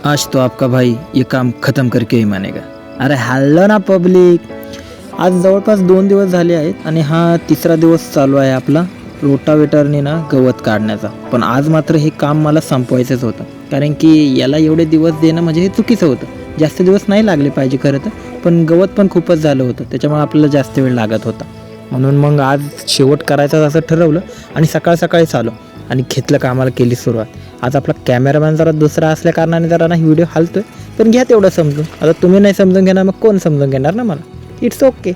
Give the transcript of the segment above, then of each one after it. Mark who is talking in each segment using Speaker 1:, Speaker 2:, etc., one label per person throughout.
Speaker 1: आज तो आपका भाई ये काम खत्म करके ही मानेगा. अरे हल्लो ना पब्लिक. आज जवळपास 2 दिवस झाले आहेत आणि हा तिसरा दिवस चालू आहे आपला रोटावेटरने ना गवत काढण्याचा. पण आज मात्र हे काम मला संपवायचंच होतं, कारण की याला एवढे दिवस देणं म्हणजे हे चुकीचं होतं. जास्त दिवस नाही लागले पाहिजे खरं तर, पण गवत पण खूपच झालं होतं, त्याच्यामुळे आपल्याला जास्त वेळ लागत होता. म्हणून मग आज शेवट करायचं असं ठरवलं आणि सकाळी आलो आणि घेतलं कामाला, केली सुरुवात. आज आपला कॅमेरामॅन जरा दुसरा असल्या कारणाने जरा ना व्हिडिओ हालतोय, पण घ्या तेवढं समजून. आता तुम्ही नाही समजून घेणार, मग कोण समजून घेणार ना मला. It's okay.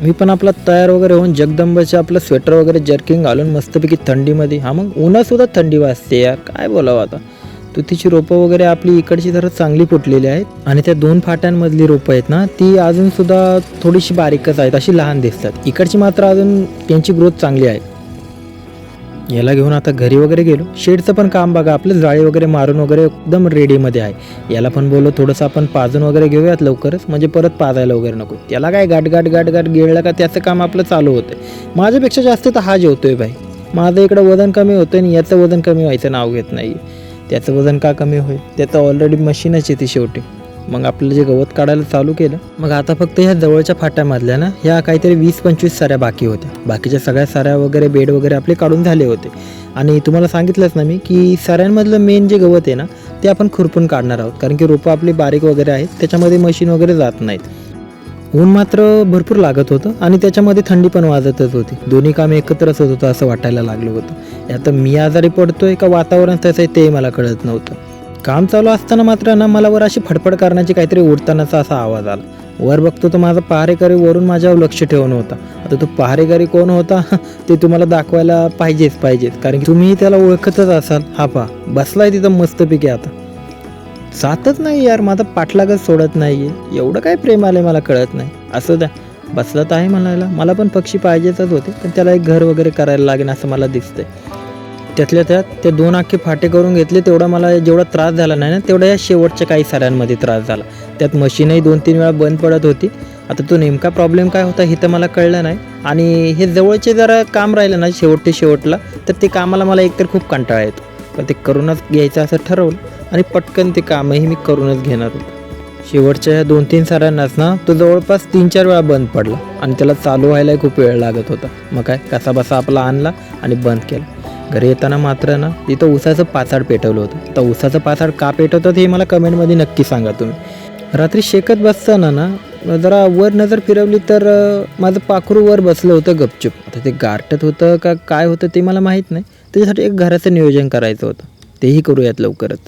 Speaker 1: मी पण आपला तयार वगैरे होऊन जगदंबाचे आपलं स्वेटर वगैरे जर्किंग घालून मस्तपैकी थंडीमध्ये, मग उन्हातसुद्धा थंडी वाजते यार, काय बोलावं आता. तुतीची रोपं वगैरे आपली इकडची जरा चांगली फुटलेली आहेत आणि त्या 2 फाट्यांमधली रोपं आहेत ना, ती अजूनसुद्धा थोडीशी बारीकच आहेत, अशी लहान दिसतात. इकडची मात्र अजून त्यांची ग्रोथ चांगली आहे. याला घेऊन आता घरी वगैरे गेलो. शेडचं पण काम बघा, आपलं जाळी वगैरे मारून वगैरे एकदम रेडीमध्ये आहे. याला पण बोललो थोडंसं आपण पाजून वगैरे घेऊयात लवकरच, म्हणजे परत पाजायला वगैरे नको. त्याला काय गाठ गिळलं का त्याचं काम आपलं चालू होतं. माझ्यापेक्षा जास्त तर हा जेवतोय भाई. माझं इकडं वजन कमी होतं आणि याचं वजन कमी व्हायचं नाव घेत नाही. त्याचं वजन का कमी होईल, त्याचं ऑलरेडी मशीनच येते शेवटी. मग आपलं जे गवत काढायला चालू केलं. मग आता फक्त ह्या जवळच्या फाट्यामधल्या ना ह्या काहीतरी 20-25 साऱ्या बाकी होत्या. बाकीच्या सगळ्या साऱ्या वगैरे बेड वगैरे आपले काढून झाले होते. आणि तुम्हाला सांगितलंच ना मी की साऱ्यांमधलं मेन जे गवत आहे ना ते आपण खुरपून काढणार आहोत, कारण की रोपं आपली बारीक वगैरे आहेत, त्याच्यामध्ये मशीन वगैरे जात नाहीत. ऊन मात्र भरपूर लागत होतं आणि त्याच्यामध्ये थंडी पण वाजतच होती. दोन्ही काम एकत्रच होत होतं असं वाटायला लागलं होतं. आता मी आजारी पडतोय का वातावरण तसं आहे ते मला कळत नव्हतं. काम चालू असताना मात्र ना मला वर अशी फडफड करण्याची काहीतरी उडतानाचा असा आवाज आला. वर बघतो तर माझा पहारेकरी वरून माझ्यावर लक्ष ठेवून होता. आता तो पहारेकरी कोण होता ते तुम्हाला दाखवायला पाहिजेच, कारण की तुम्ही त्याला ओळखतच असाल. हा पहा बसलाय तिथं मस्तपैकी. आता जातच नाही यार, माझा पाठलागच सोडत नाहीये. एवढं काय प्रेम आलंय मला कळत नाही. असं द्या, बसला तर आहे म्हणायला. मला पण पक्षी पाहिजेच होते, पण त्याला एक घर वगैरे करायला लागेल असं मला दिसतंय. त्यातल्या त्यात ते 2 अख्खे फाटे करून घेतले. तेवढा मला जेवढा त्रास झाला नाही ना, तेवढा या शेवटच्या काही साऱ्यांमध्ये त्रास झाला. त्यात मशीनही 2-3 वेळा बंद पडत होती. आता तो नेमका प्रॉब्लेम काय होता हे तर मला कळलं नाही. आणि हे जवळचे जरा काम राहिलं ना शेवटला, तर ते कामाला मला एकतर खूप कंटाळा येतो. पण ते करूनच घ्यायचं असं ठरवलं आणि पटकन ते कामही मी करूनच घेणार होतो. शेवटच्या ह्या 2-3 साऱ्यांनाच ना तो जवळपास 3-4 वेळा बंद पडला आणि त्याला चालू व्हायलाही खूप वेळ लागत होता. मग काय कसाबसा आपला आणला आणि बंद केला. घरी येताना मात्र ना तिथं ऊसाचं पाचाड पेटवलं होतं. आता ऊसाचं पाचाड का पेटवतात हे मला कमेंटमध्ये नक्की सांगा तुम्ही. रात्री शेकत बसताना ना जरा वर नजर फिरवली तर माझं पाखरू वर बसलं होतं गपचूप. आता ते गारठत होतं का काय होतं ते मला माहीत नाही. त्याच्यासाठी एक घराचं नियोजन करायचं होतं, तेही करूयात लवकरच.